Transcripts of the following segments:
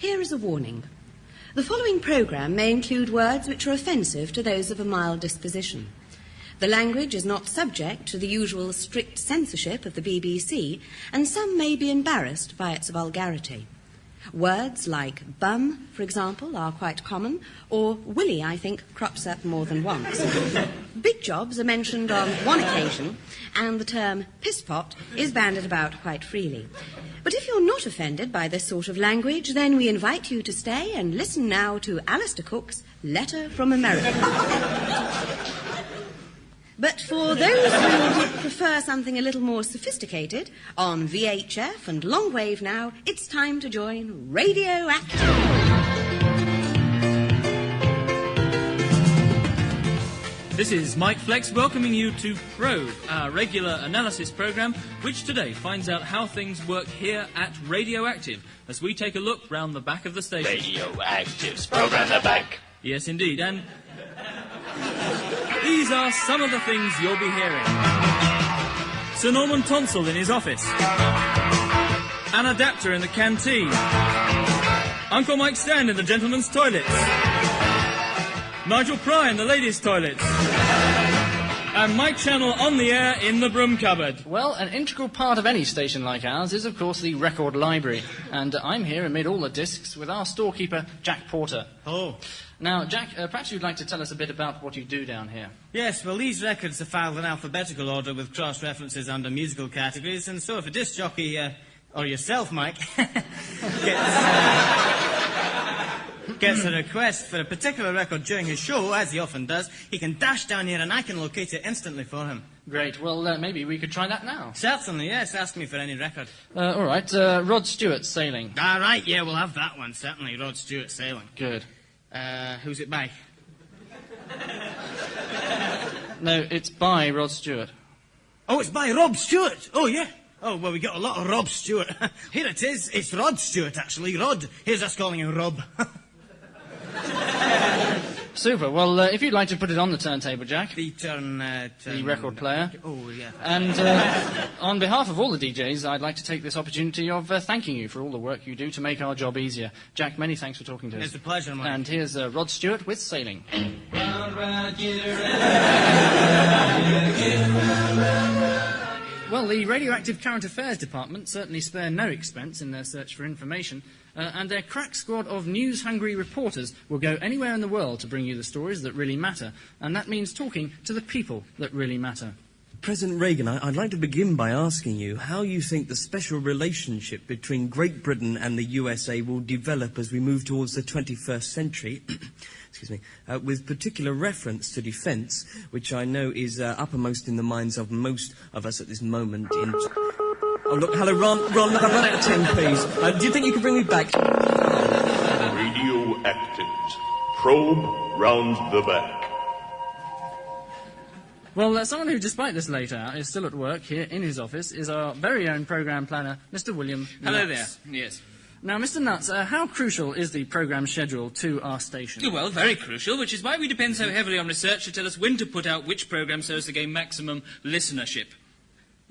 Here is a warning. The following programme may include words which are offensive to those of a mild disposition. The language is not subject to the usual strict censorship of the BBC, and some may be embarrassed by its vulgarity. Words like bum, for example, are quite common, or willy, I think, crops up more than once. Big jobs are mentioned on one occasion, and the term pisspot is bandied about quite freely. But if you're not offended by this sort of language, then we invite you to stay and listen now to Alistair Cook's Letter from America. But for those who prefer something a little more sophisticated, on VHF and longwave now, it's time to join Radioactive. This is Mike Flex welcoming you to Probe, our regular analysis programme, which today finds out how things work here at Radioactive, as we take a look round the back of the station. Radioactive's Probe round the back. Yes, indeed, and these are some of the things you'll be hearing. Sir Norman Tonsel in his office. An adapter in the canteen. Uncle Mike Stand in the gentlemen's toilets. Nigel Pry in the ladies' toilets. And Mike Channel on the air in the broom cupboard. Well, an integral part of any station like ours is, of course, the record library. And I'm here amid all the discs with our storekeeper, Jack Porter. Hello. Now, Jack, perhaps you'd like to tell us a bit about what you do down here. Yes, well, these records are filed in alphabetical order with cross-references under musical categories, and so if a disc jockey, or yourself, Mike, gets a request for a particular record during his show, as he often does, he can dash down here and I can locate it instantly for him. Great. Well, maybe we could try that now. Certainly, yes. Ask me for any record. All right. Rod Stewart, Sailing. All right, yeah, we'll have that one, certainly. Rod Stewart, Sailing. Good. Who's it by? No, it's by Rod Stewart. Oh, it's by Rob Stewart. Oh, yeah. Oh, well, we got a lot of Rob Stewart. Here it is. It's Rod Stewart, actually. Rod. Here's us calling him Rob. Super. Well, if you'd like to put it on the turntable, Jack. The the record player. Oh, yeah. And on behalf of all the DJs, I'd like to take this opportunity of thanking you for all the work you do to make our job easier. Jack, many thanks for talking to us. It's a pleasure, Mike. And here's Rod Stewart with Sailing. Round, round, get around. Well, the Radioactive Current Affairs Department certainly spare no expense in their search for information, and their crack squad of news-hungry reporters will go anywhere in the world to bring you the stories that really matter, and that means talking to the people that really matter. President Reagan, I'd like to begin by asking you how you think the special relationship between Great Britain and the USA will develop as we move towards the 21st century, excuse me, with particular reference to defence, which I know is uppermost in the minds of most of us at this moment. Oh, look, hello, Ron, look, I've run out of 10, please. Do you think you could bring me back? Radioactive. Probe round the back. Well, someone who, despite this late hour, is still at work here in his office is our very own programme planner, Mr. William Hello Nuts. there. Yes. Now, Mr. Nuts, how crucial is the programme schedule to our station? Well, very crucial, which is why we depend so heavily on research to tell us when to put out which programme so as to gain maximum listenership.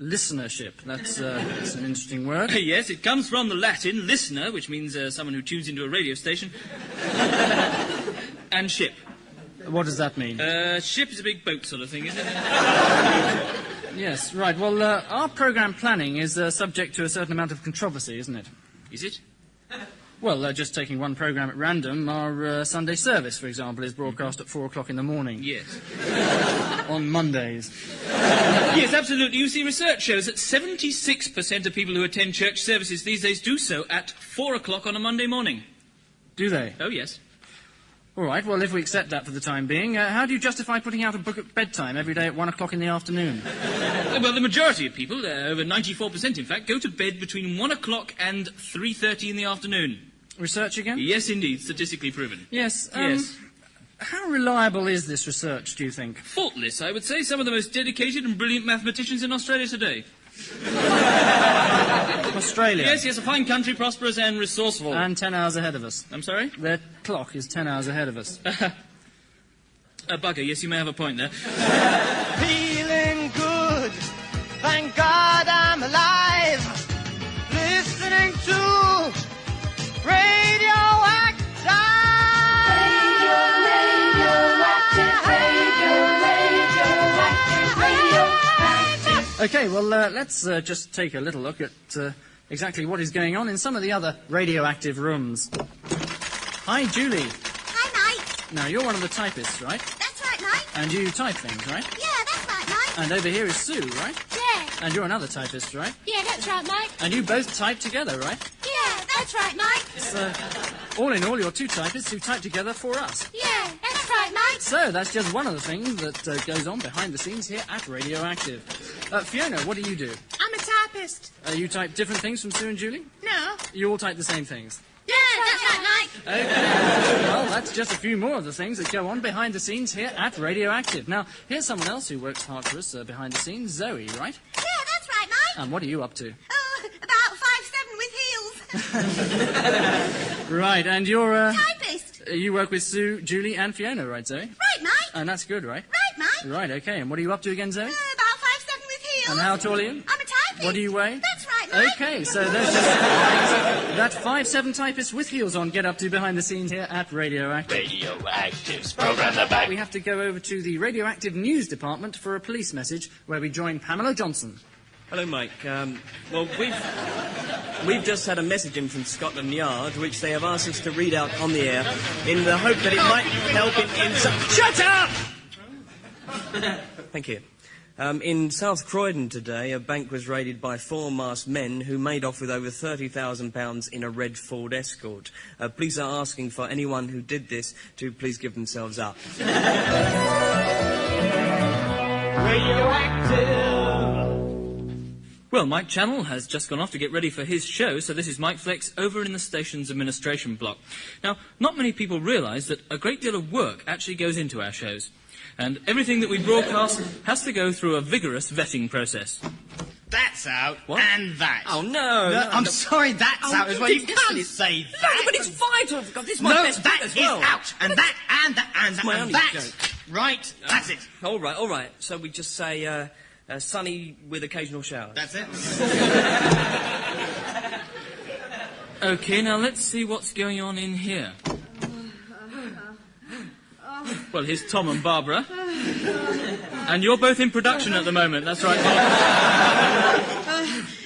Listenership. That's an interesting word. Yes, it comes from the Latin listener, which means someone who tunes into a radio station, and ship. What does that mean? Ship is a big boat sort of thing, isn't it? Yes, right. Well, our programme planning is subject to a certain amount of controversy, isn't it? Is it? Well, just taking one programme at random, our Sunday service, for example, is broadcast at 4 o'clock in the morning. Yes. On Mondays. Yes, absolutely. You see, research shows that 76% of people who attend church services these days do so at 4 o'clock on a Monday morning. Do they? Oh, yes. All right, well, if we accept that for the time being, how do you justify putting out a book at bedtime every day at 1 o'clock in the afternoon? Well, the majority of people, over 94% in fact, go to bed between 1 o'clock and 3:30 in the afternoon. Research again? Yes, indeed, statistically proven. Yes. Yes. How reliable is this research, do you think? Faultless, I would say. Some of the most dedicated and brilliant mathematicians in Australia today. Australia? Yes, a fine country, prosperous and resourceful. And 10 hours ahead of us. I'm sorry? Their clock is 10 hours ahead of us. A bugger, yes, you may have a point there. Feeling good, thank God I'm alive. Listening to Radio OK, well, let's just take a little look at exactly what is going on in some of the other radioactive rooms. Hi, Julie. Hi, Mike. Now, you're one of the typists, right? That's right, Mike. And you type things, right? Yeah, that's right, Mike. And over here is Sue, right? Yeah. And you're another typist, right? Yeah, that's right, Mike. And you both type together, right? Yeah, that's right, Mike. So, all in all, you're two typists who type together for us. Yeah, that's right, Mike. So, that's just one of the things that goes on behind the scenes here at Radioactive. Fiona, what do you do? I'm a typist. You type different things from Sue and Julie? No. You all type the same things? Yeah, that's right, Mike. Okay. Well, that's just a few more of the things that go on behind the scenes here at Radioactive. Now, here's someone else who works hard for us behind the scenes, Zoe, right? Yeah, that's right, Mike. And what are you up to? Oh, about 5'7" with heels. Right, and you're, Typist. you work with Sue, Julie and Fiona, right, Zoe? Right, Mike. And that's good, right? Right, Mike. Right, okay. And what are you up to again, Zoe? About 5'7" with heels. And how tall are you? I'm a typist. What do you weigh? That's right, Mike. Okay, so there's just that 5'7" typist with heels on get up to behind the scenes here at Radioactive. Radioactive's program the back. We have to go over to the Radioactive News Department for a police message where we join Pamela Johnson. Hello, Mike. Well, we've just had a message in from Scotland Yard, which they have asked us to read out on the air, in the hope that it might help in some... Shut up! Thank you. In South Croydon today, a bank was raided by 4 masked men who made off with over £30,000 in a red Ford Escort. Police are asking for anyone who did this to please give themselves up. Radioactive. Well, Mike Channel has just gone off to get ready for his show, so this is Mike Flex over in the station's administration block. Now, not many people realise that a great deal of work actually goes into our shows. And everything that we broadcast has to go through a vigorous vetting process. That's out. What? And that. Oh, no. I'm sorry, that's out as well. You can't say that. No, but it's vital. This is my best that bit as is well. out. And that, and that, and that, my and only that. joke. Right, that's it. All right. So we just say, sunny with occasional showers. That's it. OK, now let's see what's going on in here. Well, here's Tom and Barbara. And you're both in production at the moment, that's right, Bob?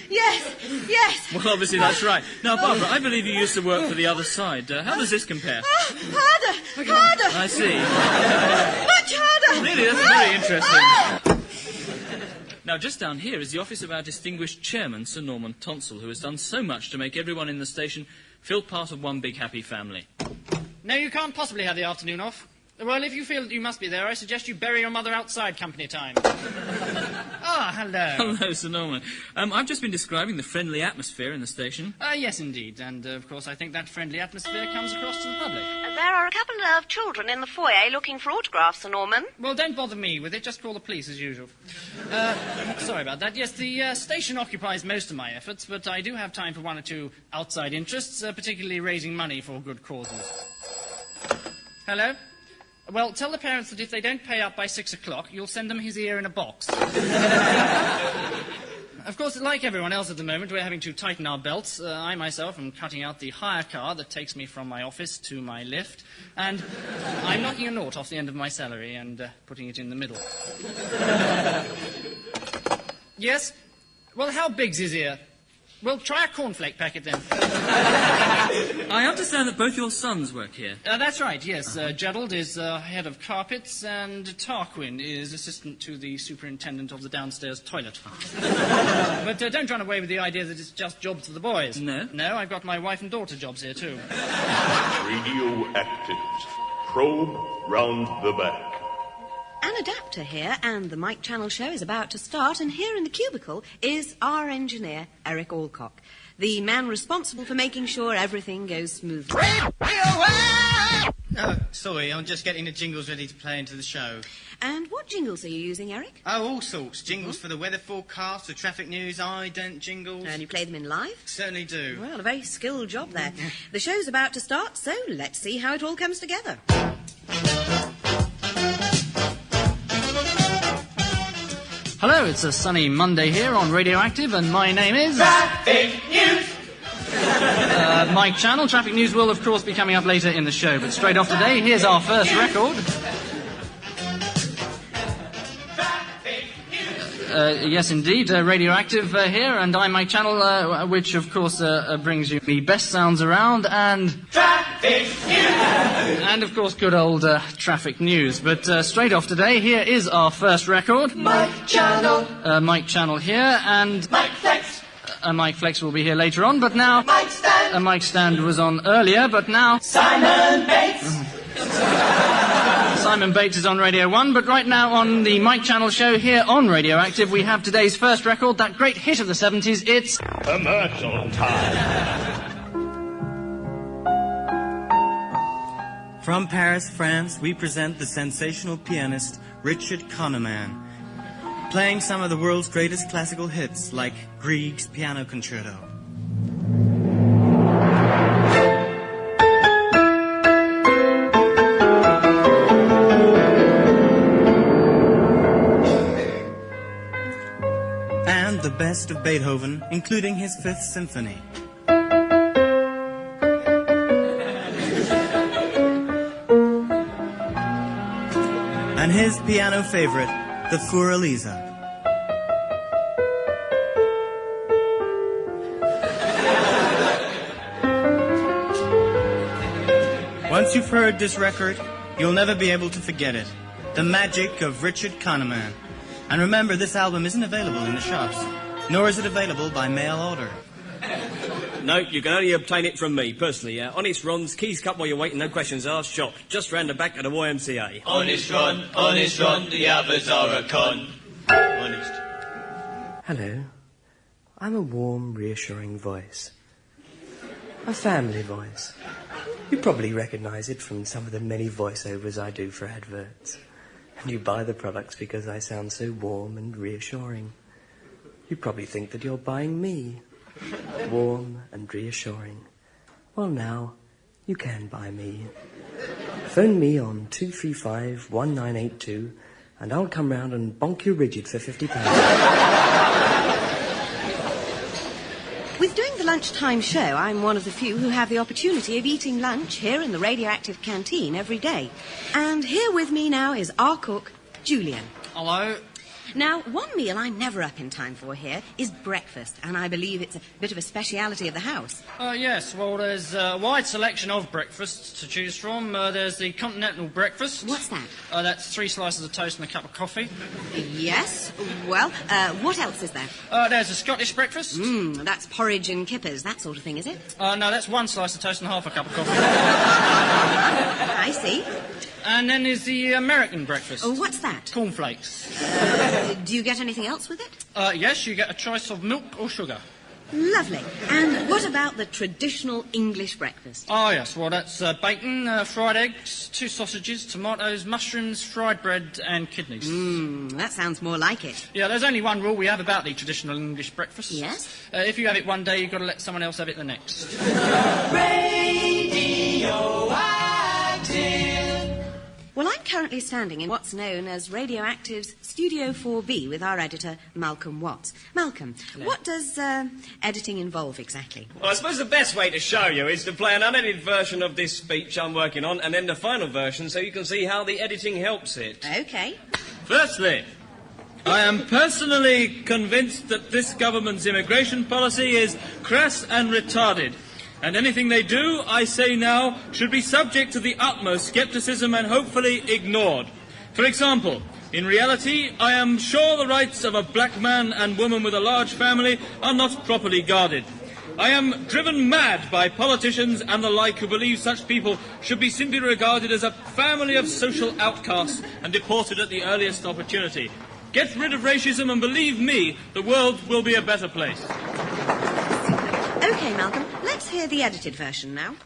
Yes. Well, obviously that's right. Now, Barbara, I believe you used to work for the other side. How does this compare? Harder. I see. Much harder. Really, that's very interesting. Now, just down here is the office of our distinguished chairman, Sir Norman Tonsell, who has done so much to make everyone in the station feel part of one big happy family. No, you can't possibly have the afternoon off. Well, if you feel that you must be there, I suggest you bury your mother outside company time. Hello. Hello, Sir Norman. I've just been describing the friendly atmosphere in the station. Yes, indeed. And, of course, I think that friendly atmosphere comes across to the public. There are a couple of children in the foyer looking for autographs, Sir Norman. Well, don't bother me with it. Just call the police as usual. Sorry about that. Yes, the station occupies most of my efforts, but I do have time for one or two outside interests, particularly raising money for good causes. Hello? Well, tell the parents that if they don't pay up by 6 o'clock, you'll send them his ear in a box. Of course, like everyone else at the moment, we're having to tighten our belts. I myself am cutting out the hire car that takes me from my office to my lift, and I'm knocking a nought off the end of my salary and putting it in the middle. Yes? Well, how big's his ear? Well, try a cornflake packet, then. I understand that both your sons work here. That's right, yes. Gerald is head of carpets, and Tarquin is assistant to the superintendent of the downstairs toilet. But don't run away with the idea that it's just jobs for the boys. No? No, I've got my wife and daughter jobs here, too. Radioactive. Probe round the back. An adapter here, and the Mike Channel show is about to start, and here in the cubicle is our engineer, Eric Alcock, the man responsible for making sure everything goes smoothly. Oh, sorry, I'm just getting the jingles ready to play into the show. And what jingles are you using, Eric? Oh, all sorts. Jingles for the weather forecast, the traffic news, ident jingles. And you play them in live? Certainly do. Well, a very skilled job there. The show's about to start, so let's see how it all comes together. Hello, it's a sunny Monday here on Radioactive, and my name is... Traffic News. Mike Channel. Traffic News will, of course, be coming up later in the show, but straight off today, here's our first record. Yes, indeed. Radioactive here, and I'm my channel, which, of course, brings you the best sounds around and... Traffic news! And, of course, good old traffic news. But straight off today, here is our first record. Mike Channel. Mike Channel here, and... Mike Flex. Mike Flex will be here later on, but now... Mike Stand. Mike Stand was on earlier, but now... Simon Bates. Simon Bates is on Radio 1, but right now on the Mike Channel show here on Radioactive, we have today's first record, that great hit of the 70s, it's... Commercial time. From Paris, France, we present the sensational pianist Richard Kahneman, playing some of the world's greatest classical hits, like Grieg's Piano Concerto. And the best of Beethoven, including his Fifth Symphony. And his piano favorite, the Für Elisa. Once you've heard this record, you'll never be able to forget it. The magic of Richard Kahneman. And remember, this album isn't available in the shops, nor is it available by mail order. No, you can only obtain it from me, personally. Honest Ron's, keys cut while you're waiting, no questions asked, shop. Just round the back of the YMCA. Honest Ron, the others are a con. Honest. Hello. I'm a warm, reassuring voice. A family voice. You probably recognise it from some of the many voiceovers I do for adverts. And you buy the products because I sound so warm and reassuring. You probably think that you're buying me. Warm and reassuring. Well, now, you can buy me. Phone me on 235-1982 and I'll come round and bonk you rigid for £50. With doing the lunchtime show, I'm one of the few who have the opportunity of eating lunch here in the Radioactive canteen every day. And here with me now is our cook, Julian. Hello. Now, one meal I'm never up in time for here is breakfast, and I believe it's a bit of a speciality of the house. Yes, well, there's a wide selection of breakfasts to choose from. There's the continental breakfast. What's that? That's 3 slices of toast and a cup of coffee. Yes, well, what else is there? There's a Scottish breakfast. That's porridge and kippers, that sort of thing, is it? No, that's 1 slice of toast and half a cup of coffee. I see. And then there's the American breakfast. Oh, what's that? Cornflakes. Do you get anything else with it? Yes, you get a choice of milk or sugar. Lovely. And what about the traditional English breakfast? Oh, yes, well, that's bacon, fried eggs, 2 sausages, tomatoes, mushrooms, fried bread and kidneys. That sounds more like it. Yeah, there's only one rule we have about the traditional English breakfast. Yes? If you have it one day, you've got to let someone else have it the next. Radioactive. Well, I'm currently standing in what's known as Radioactive's Studio 4B with our editor, Malcolm Watts. Malcolm, what does editing involve exactly? Well, I suppose the best way to show you is to play an unedited version of this speech I'm working on, and then the final version so you can see how the editing helps it. OK. Firstly, I am personally convinced that this government's immigration policy is crass and retarded. And anything they do, I say now, should be subject to the utmost scepticism and hopefully ignored. For example, in reality, I am sure the rights of a black man and woman with a large family are not properly guarded. I am driven mad by politicians and the like who believe such people should be simply regarded as a family of social outcasts and deported at the earliest opportunity. Get rid of racism and believe me, the world will be a better place. OK, Malcolm, let's hear the edited version now.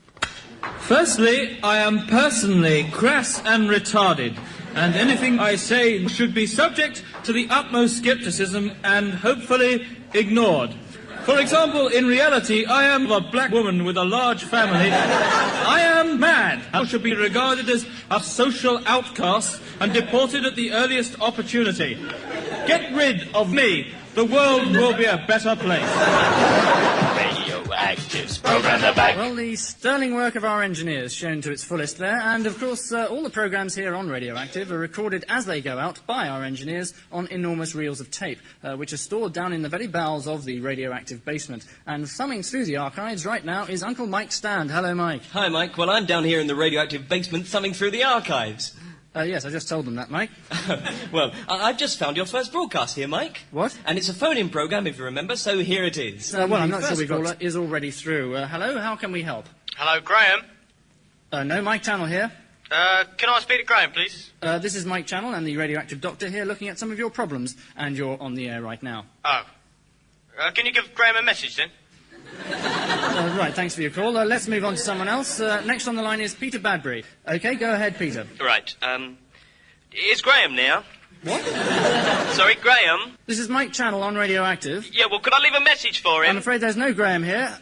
Firstly, I am personally crass and retarded, and anything I say should be subject to the utmost scepticism and hopefully ignored. For example, in reality, I am a black woman with a large family. I am mad. I should be regarded as a social outcast and deported at the earliest opportunity. Get rid of me. The world will be a better place. Radioactive. Radioactive's Program the Back. Well, the sterling work of our engineers shown to its fullest there, and of course all the programmes here on Radioactive are recorded as they go out by our engineers on enormous reels of tape, which are stored down in the very bowels of the Radioactive basement. And thumbing through the archives right now is Uncle Mike Stand. Hello, Mike. Hi, Mike. Well, I'm down here in the Radioactive basement thumbing through the archives. Yes, I just told them that, Mike. Well, I've just found your first broadcast here, Mike. What? And it's a phone-in programme, if you remember, so here it is. Well, I'm not sure we've got... is already through. Hello, how can we help? Hello, Graham. No, Mike Channel here. Can I speak to Graham, please? This is Mike Channel and the Radioactive Doctor here looking at some of your problems, and you're on the air right now. Oh. Can you give Graham a message, then? Right, thanks for your call. Let's move on to someone else. Next on the line is Peter Badbury. OK, go ahead, Peter. Right, is Graham now? What? Sorry, Graham? This is Mike Channel on Radioactive. Yeah, well, could I leave a message for him? I'm afraid there's no Graham here.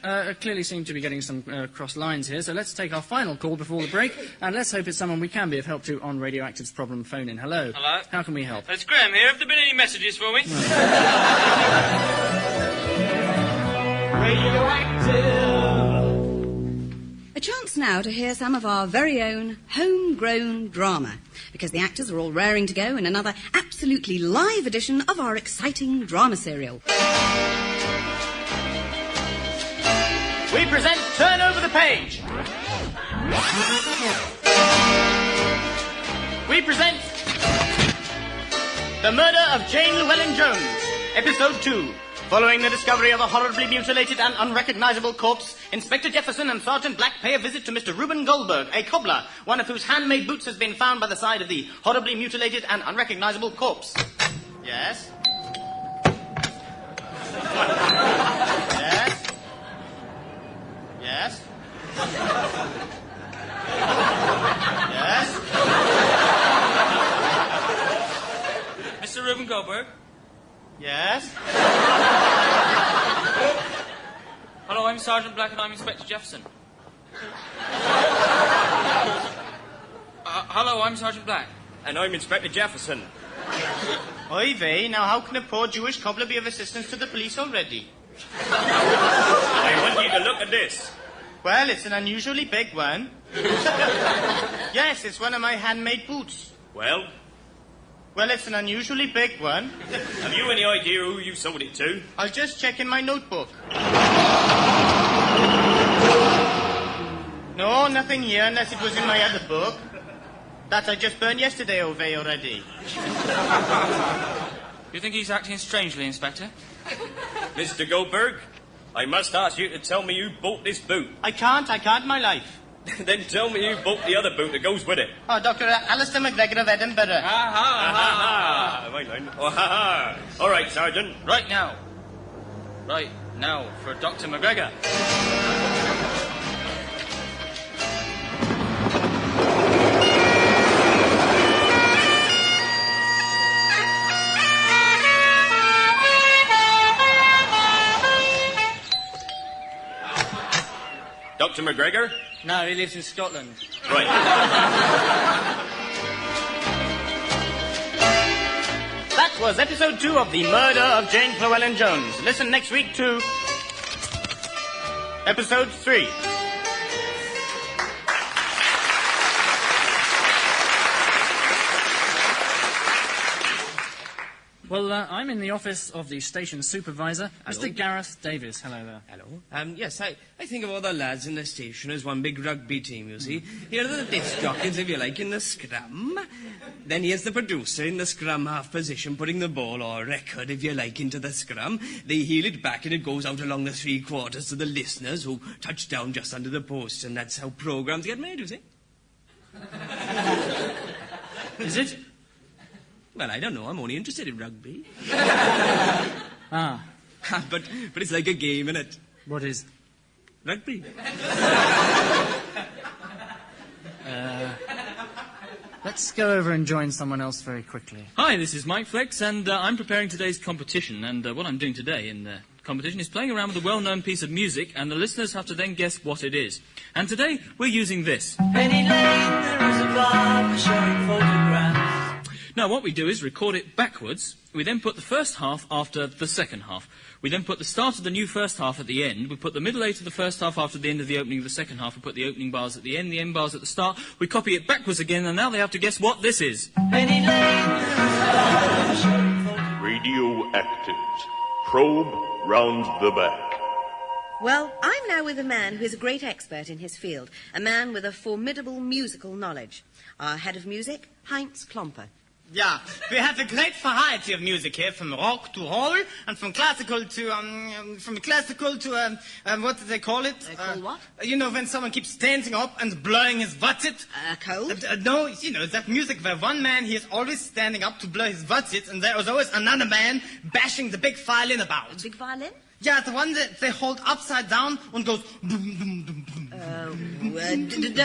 Clearly seem to be getting some cross lines here, so let's take our final call before the break, and let's hope it's someone we can be of help to on Radioactive's problem phone-in. Hello. Hello. How can we help? It's Graham here. Have there been any messages for me? A chance now to hear some of our very own homegrown drama, because the actors are all raring to go in another absolutely live edition of our exciting drama serial. We present Turn Over the Page. We present The Murder of Jane Llewellyn-Jones, Episode 2. Following the discovery of a horribly mutilated and unrecognizable corpse, Inspector Jefferson and Sergeant Black pay a visit to Mr. Reuben Goldberg, a cobbler, one of whose handmade boots has been found by the side of the horribly mutilated and unrecognizable corpse. Yes? Yes? Yes? Yes? Mr. Reuben Goldberg? Yes? Hello, I'm Sergeant Black and I'm Inspector Jefferson. Hello, I'm Sergeant Black. And I'm Inspector Jefferson. Oy vey, now how can a poor Jewish cobbler be of assistance to the police already? I want you to look at this. Well, it's an unusually big one. Yes, it's one of my handmade boots. Well, it's an unusually big one. have you any idea who you sold it to? I'll just check in my notebook. No, nothing here unless it was in my other book. That I just burned yesterday, Ove, already. You think he's acting strangely, Inspector? Mr. Goldberg, I must ask you to tell me who bought this boot. I can't, my life. Then tell me who bought the other boot that goes with it. Oh, Dr. Alistair McGregor of Edinburgh. Right line. Oh, ha ha. All right, Sergeant. Right now. Right now for Dr. McGregor. Dr. McGregor? No, he lives in Scotland. Right. That was episode 2 of The Murder of Jane Llewellyn-Jones. Listen next week to episode 3. Well, I'm in the office of the station supervisor, Hello. Mr. Gareth Davis. Hello there. Hello. Yes, I think of all the lads in the station as one big rugby team, you see. Here are the disc jockeys, if you like, in the scrum. Then here's the producer in the scrum half position, putting the ball, or record, if you like, into the scrum. They heel it back and it goes out along the 3/4 to the listeners who touch down just under the post. And that's how programmes get made, you see. Is it? Well, I don't know. I'm only interested in rugby. Ah. but it's like a game, innit? What is? Rugby. Let's go over and join someone else very quickly. Hi, this is Mike Flex, and I'm preparing today's competition. And what I'm doing today in the competition is playing around with a well-known piece of music, and the listeners have to then guess what it is. And today, we're using this. Penny Lane, there is a bar for showing photographs. Now, what we do is record it backwards. We then put the first half after the second half. We then put the start of the new first half at the end. We put the middle eight of the first half after the end of the opening of the second half. We put the opening bars at the end bars at the start. We copy it backwards again, and now they have to guess what this is. Radioactive. Probe round the back. Well, I'm now with a man who is a great expert in his field, a man with a formidable musical knowledge. Our head of music, Heinz Klomper. Yeah, we have a great variety of music here, from rock to roll, and from classical to, what do they call it? Call what? You know, when someone keeps standing up and blowing his buttit. Cold? No, you know, that music where one man, he is always standing up to blow his buttit, and there is always another man bashing the big violin about. A big violin? Yeah, the one that they hold upside down and goes boom, boom, boom, boom.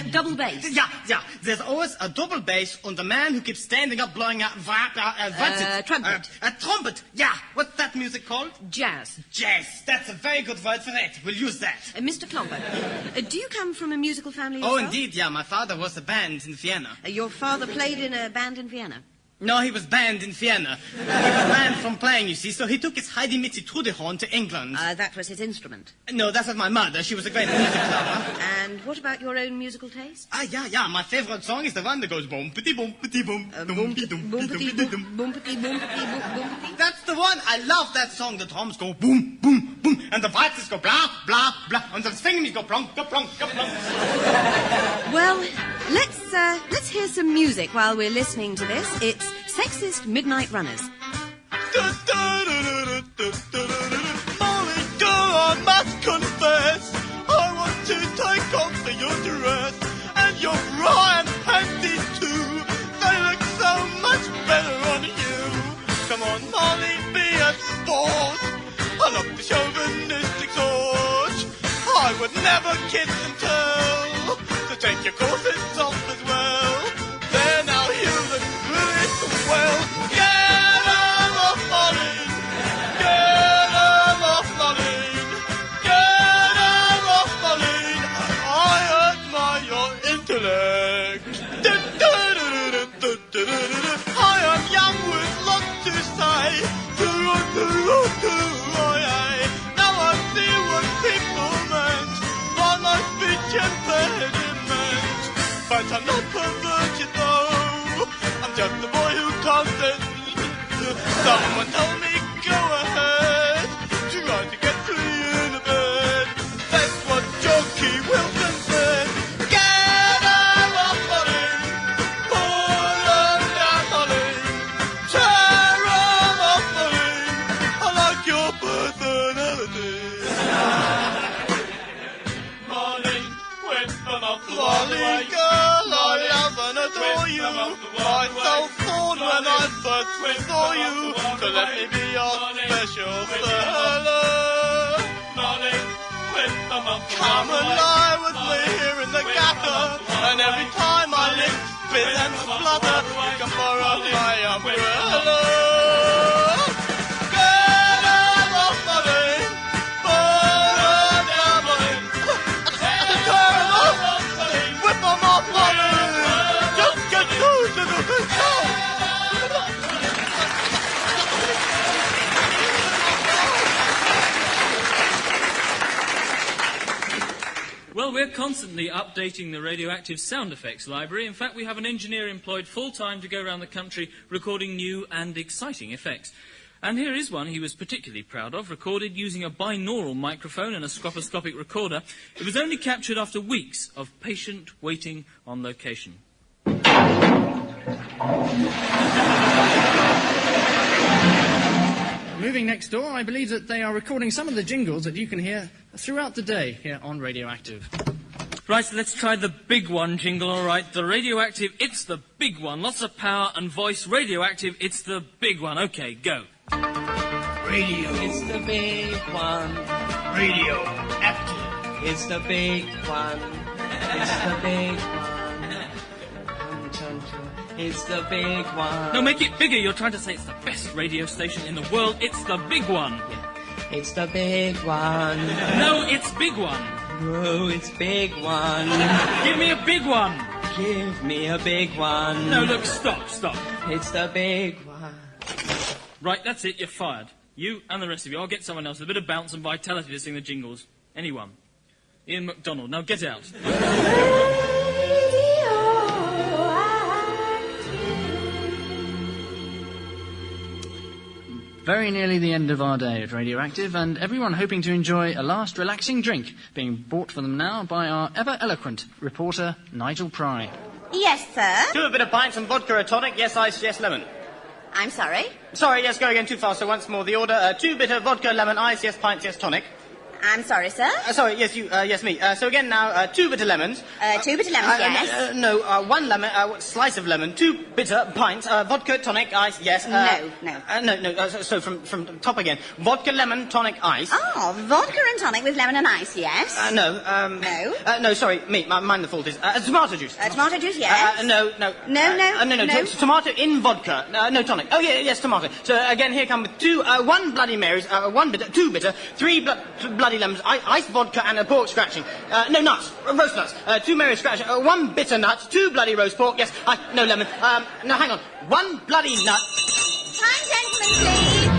Double bass? Yeah. There's always a double bass and the man who keeps standing up blowing out... trumpet. A trumpet, yeah. What's that music called? Jazz. Jazz. That's a very good word for it. We'll use that. Mr. Klomper, do you come from a musical family yourself? Oh, indeed, yeah. My father was a band in Vienna. Your father played in a band in Vienna? No, he was banned in Vienna. He was banned from playing, you see, so he took his Heidi Mitzi Trudehorn to England. That was his instrument? No, that was my mother. She was a great music lover. And what about your own musical taste? Yeah. My favorite song is the one that goes boom-pity, boom-pity, boom, boom-pity, boom-pity, boom-pity, boom-pity. That's the one. I love that song. The drums go boom, boom, boom, and the violins go blah, blah, blah, and the fingerings go plonk, plonk, plonk. Well, let's hear some music while we're listening to this. It's Sexist Midnight Runners. Molly girl, I must confess, I want to take off your dress and your bra and panties too. They look so much better on you. Come on, Molly, be a sport. I love the chauvinistic sort. I would never kiss and tell. So take your corsets off as well. There now, you look really well. Get off, Molly. Get off, Molly. Get off, Molly. I admire your intellect. I am young with lots to say. Now I see what people meant by my speech impediment. But I'm not perverted though. I'm just a boy who can't say. Someone told me go ahead, try to get 3 in a bed. That's what Jockey Wilson said. Get off, Molly. Pull on down, Molly. Tear off, Molly. I like your personality. Molly, whip them off the Molly, girl, I love and adore you. I felt bored when I first saw you. So let me be your special fella. Molly, whip them off the Come and lie with me here in the gutter. And every time I lick, spit and splutter, you can borrow my umbrella. Get off, Molly. Pull on down, Molly. Tear 'em off. Whip 'em off, Molly. Just get those little bits out. Well, we're constantly updating the radioactive sound effects library. In fact, we have an engineer employed full-time to go around the country recording new and exciting effects. And here is one he was particularly proud of, recorded using a binaural microphone and a scroposcopic recorder. It was only captured after weeks of patient waiting on location. Moving next door, I believe that they are recording some of the jingles that you can hear throughout the day here on Radioactive. Right, so let's try the big one jingle, all right. The radioactive, it's the big one. Lots of power and voice. Radioactive, it's the big one. Okay, go. Radio. It's the big one. Radioactive. It's the big one. It's the big one. It's the big one. No, make it bigger. You're trying to say it's the best radio station in the world. It's the big one. Yeah. It's the big one. No, it's big one. No, it's big one. Give me a big one. Give me a big one. No, look, stop. It's the big one. Right, that's it, you're fired. You and the rest of you. I'll get someone else with a bit of bounce and vitality to sing the jingles. Anyone. Ian MacDonald, now get out. Very nearly the end of our day at Radioactive, and everyone hoping to enjoy a last relaxing drink being brought for them now by our ever-eloquent reporter, Nigel Pry. Yes, sir. 2 a bit of pints, some vodka, a tonic, yes ice, yes lemon. I'm sorry. Sorry, yes, go again too fast, so once more the order. 2 bitter, vodka, lemon, ice, yes pints, yes tonic. I'm sorry, sir. Sorry, yes, you, yes, me. So again now, 2 bitter lemons. 2 bitter lemons, yes. No, 1 lemon, slice of lemon, 2 bitter pints, vodka, tonic, ice, yes. No. So from top again. Vodka, lemon, tonic, ice. Oh, vodka and tonic with lemon and ice, yes. No. No, sorry, me, mine the fault is. Tomato juice. Tomato juice, yes. No. No. Tomato in vodka. No tonic. Oh, yeah, yes, tomato. So again, here come 1 Bloody Marys, 1 bitter, 2 bitter, 3 bloody lemons, ice vodka and a pork scratching. No nuts, roast nuts. 2 Mary scratching. 1 bitter nut, 2 bloody roast pork. Yes, no lemon. No, hang on. 1 bloody nut. Time, gentlemen, please.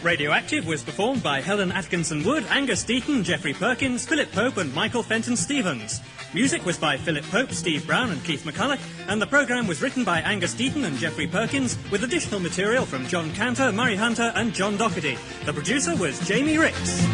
Radioactive was performed by Helen Atkinson Wood, Angus Deaton, Geoffrey Perkins, Philip Pope and Michael Fenton Stevens. Music was by Philip Pope, Steve Brown and Keith McCulloch, and the programme was written by Angus Deaton and Geoffrey Perkins, with additional material from John Cantor, Murray Hunter and John Doherty. The producer was Jamie Ricks.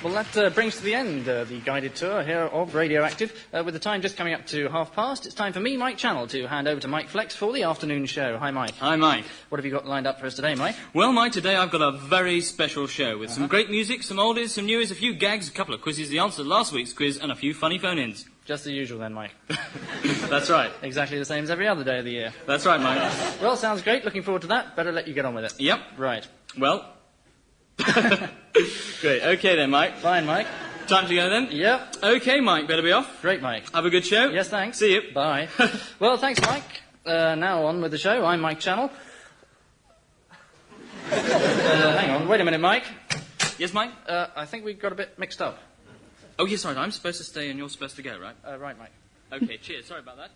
Well, that brings to the end the guided tour here of Radioactive. With the time just coming up to past, it's time for me, Mike Channel, to hand over to Mike Flex for the afternoon show. Hi, Mike. Hi, Mike. What have you got lined up for us today, Mike? Well, Mike, today I've got a very special show with some great music, some oldies, some newies, a few gags, a couple of quizzes, the answer to last week's quiz, and a few funny phone-ins. Just the usual then, Mike. That's right. Exactly the same as every other day of the year. That's right, Mike. Well, sounds great. Looking forward to that. Better let you get on with it. Yep. Right. Well. Great. Okay then, Mike. Fine, Mike. Time to go then? Yep. Okay, Mike. Better be off. Great, Mike. Have a good show. Yes, thanks. See you. Bye. Well, thanks, Mike. Now on with the show. I'm Mike Channel. Hang on. Wait a minute, Mike. Yes, Mike? I think we got a bit mixed up. Oh, yes, right. I'm supposed to stay and you're supposed to go, right? Right, Mike. Okay, cheers. Sorry about that.